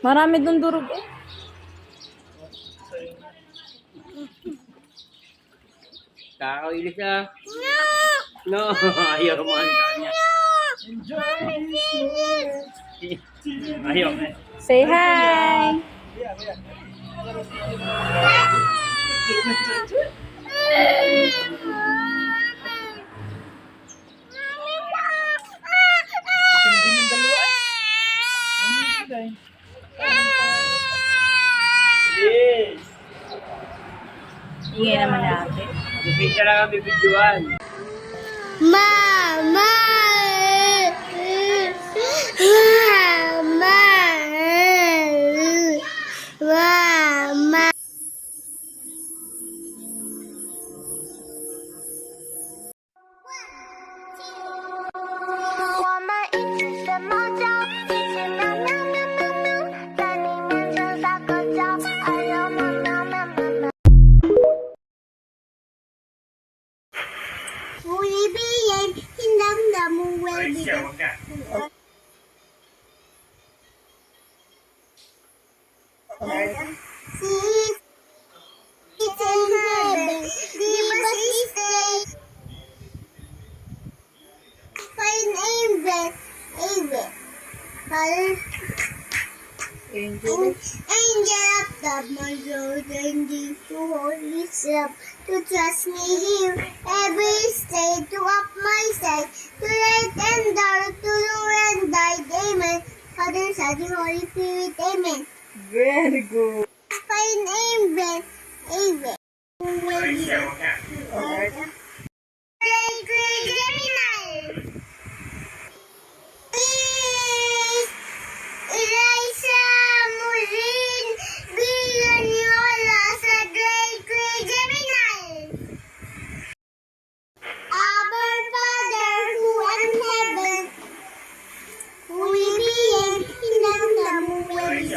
Marami dun durog eh. Kakawili ka. No, ayaw mo ang kanya. Ayaw. Say hi! Yes. Ingay naman natin. Bibigyan lang ang bibidyoan. Mama! Mama! Mama! Angel of the Mother, angel to holy self, to trust me here every state, to up my side, to light and dark, to low and died, amen. Father, Son, and Holy Spirit, amen. Very good. Fine, amen, amen. Great, great Gemini. Eliza Murin, Villaniola sa Great Great Gemini. Our Father who art in heaven, holy be your kingdom, will be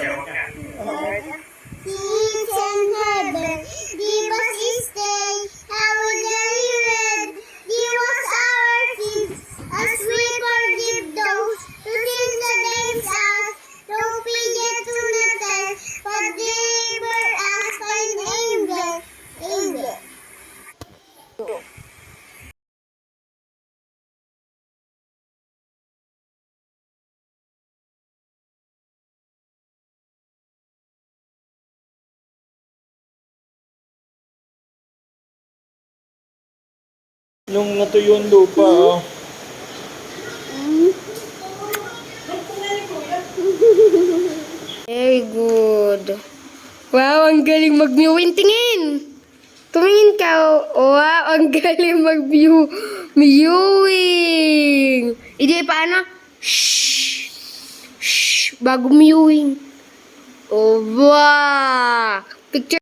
Peace in heaven, give us this day our daily bread. Give us our sins, as we forgive those who sin against us. Don't forget to not us, but deliver us by angel. Amen. Yung natuyo yung lupa, oh. Very good. Wow, ang galing mag-mewing. Tingin! Tumingin ka. Oh. Wow, ang galing mag-mewing. Hindi, paano? Shh! Shh! Bago mewing. Oh, wow! Picture.